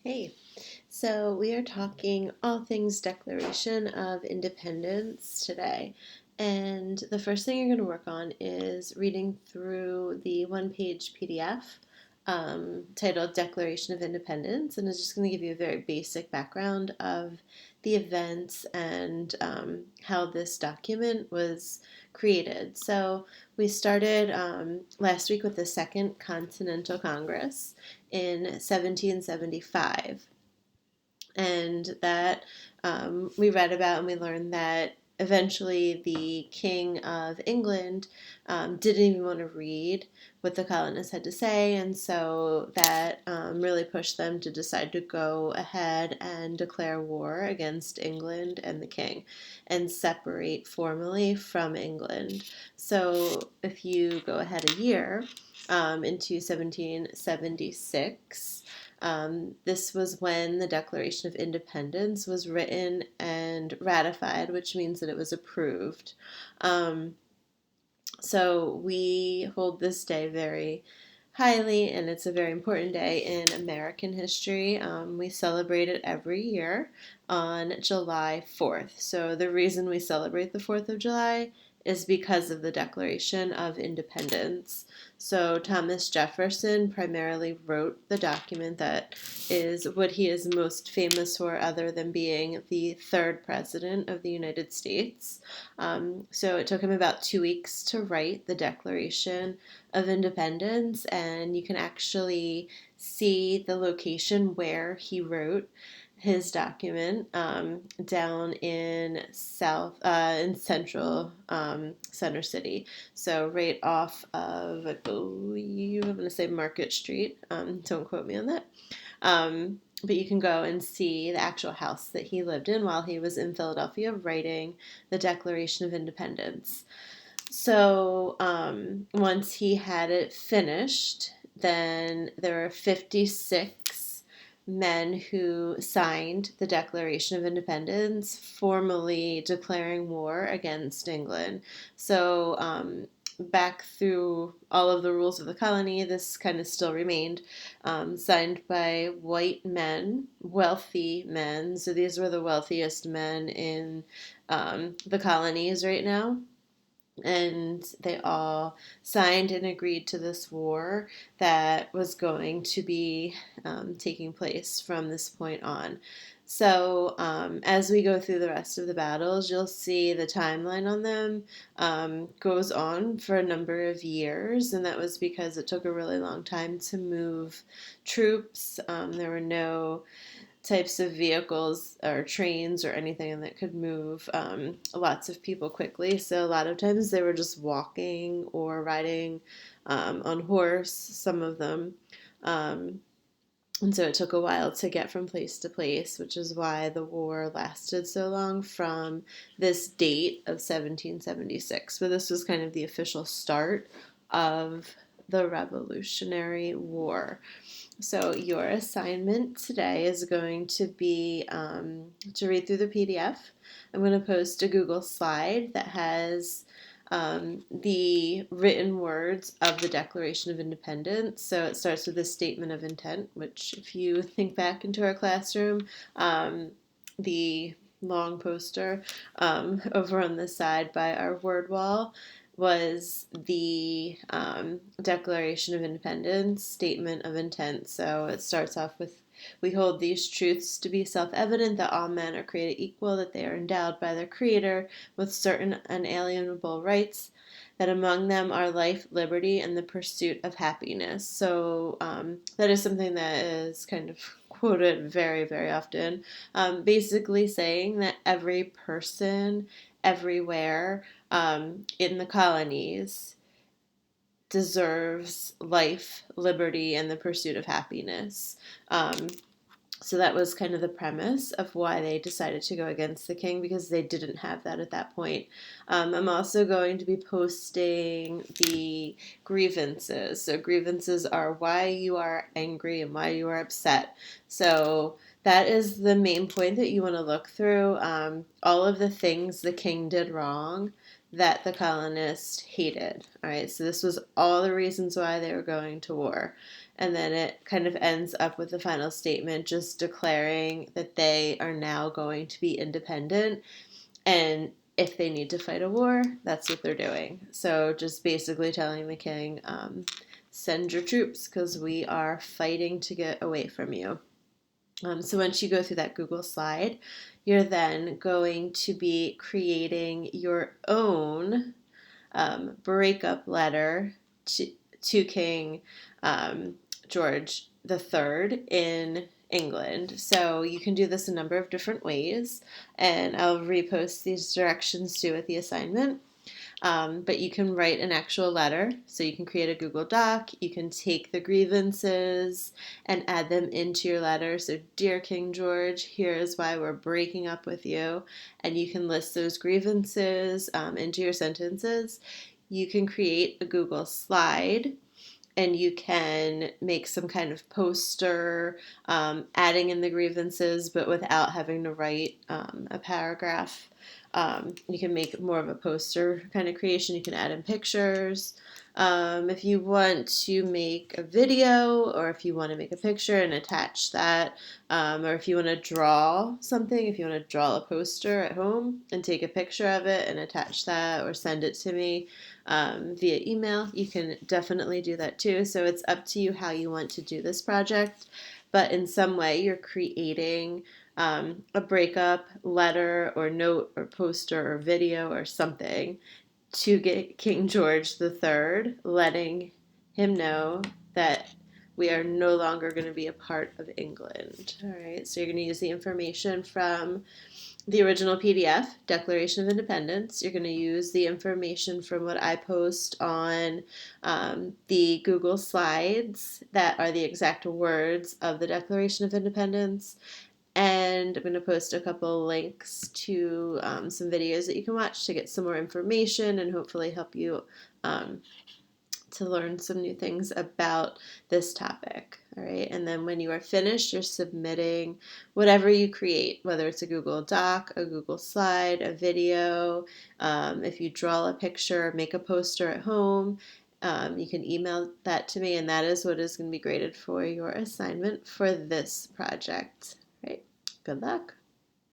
Hey, so we are talking all things Declaration of Independence today. And the first thing you're going to work on is reading through the one-page PDF titled Declaration of Independence. And it's just going to give you a very basic background of the events and how this document was created. So we started last week with the Second Continental Congress in 1775. And that we read about and we learned that eventually the King of England didn't even want to read what the colonists had to say, and so that really pushed them to decide to go ahead and declare war against England and the King and separate formally from England. So if you go ahead a year into 1776, this was when the Declaration of Independence was written and ratified, which means that it was approved. Um, so we hold this day very highly, and it's a very important day in American history. We celebrate it every year on July 4th. So the reason we celebrate the 4th of July is because of the Declaration of Independence. So Thomas Jefferson primarily wrote the document that is what he is most famous for, other than being the third president of the United States. So it took him about 2 weeks to write the Declaration of Independence, and you can actually see the location where he wrote his document down in central Center City. So right off of, I believe I'm going to say Market Street. Don't quote me on that. But you can go and see the actual house that he lived in while he was in Philadelphia writing the Declaration of Independence. So once he had it finished, then there were 56 men who signed the Declaration of Independence, formally declaring war against England. So back through all of the rules of the colony, this kind of still remained signed by white men, wealthy men. So these were the wealthiest men in the colonies right now, and they all signed and agreed to this war that was going to be taking place from this point on. So, as we go through the rest of the battles, you'll see the timeline on them goes on for a number of years, and that was because it took a really long time to move troops. There were no types of vehicles or trains or anything that could move lots of people quickly. So a lot of times they were just walking or riding on horse, some of them. Um, and so it took a while to get from place to place, which is why the war lasted so long from this date of 1776. But this was kind of the official start of the Revolutionary War. So your assignment today is going to be to read through the PDF. I'm going to post a Google slide that has the written words of the Declaration of Independence. So it starts with a statement of intent, which, if you think back into our classroom, the long poster over on the side by our word wall was the Declaration of Independence statement of intent. So it starts off with, we hold these truths to be self-evident, that all men are created equal, that they are endowed by their Creator with certain unalienable rights, that among them are life, liberty, and the pursuit of happiness. So that is something that is kind of quoted very, very often, basically saying that every person everywhere in the colonies deserves life, liberty, and the pursuit of happiness. So that was kind of the premise of why they decided to go against the king, because they didn't have that at that point. I'm also going to be posting the grievances. So grievances are why you are angry and why you are upset. So that is the main point that you want to look through. All of the things the king did wrong that the colonists hated. All right, so this was all the reasons why they were going to war. and then it kind of ends up with the final statement just declaring that they are now going to be independent, and if they need to fight a war, that's what they're doing. So just basically telling the king, send your troops because we are fighting to get away from you. So once you go through that Google slide, you're then going to be creating your own breakup letter to King um, George III in England. So you can do this a number of different ways, and I'll repost these directions too with the assignment. But you can write an actual letter. So you can create a Google Doc. You can take the grievances and add them into your letter. So, Dear King George, here is why we're breaking up with you. And you can list those grievances into your sentences. You can create a Google slide, and you can make some kind of poster adding in the grievances, but without having to write a paragraph. You can make more of a poster kind of creation. You can add in pictures. If you want to make a video, or if you want to make a picture and attach that, or if you want to draw something, if you want to draw a poster at home and take a picture of it and attach that or send it to me via email, you can definitely do that too. So it's up to you how you want to do this project, but in some way you're creating a breakup letter or note or poster or video or something to get King George III, letting him know that we are no longer going to be a part of England. All right, so you're going to use the information from the original PDF, Declaration of Independence. You're going to use the information from what I post on the Google Slides that are the exact words of the Declaration of Independence. And I'm going to post a couple links to some videos that you can watch to get some more information and hopefully help you to learn some new things about this topic. All right. And then when you are finished, you're submitting whatever you create, whether it's a Google Doc, a Google slide, a video. If you draw a picture, make a poster at home, you can email that to me, and that is what is going to be graded for your assignment for this project. Right. Good luck.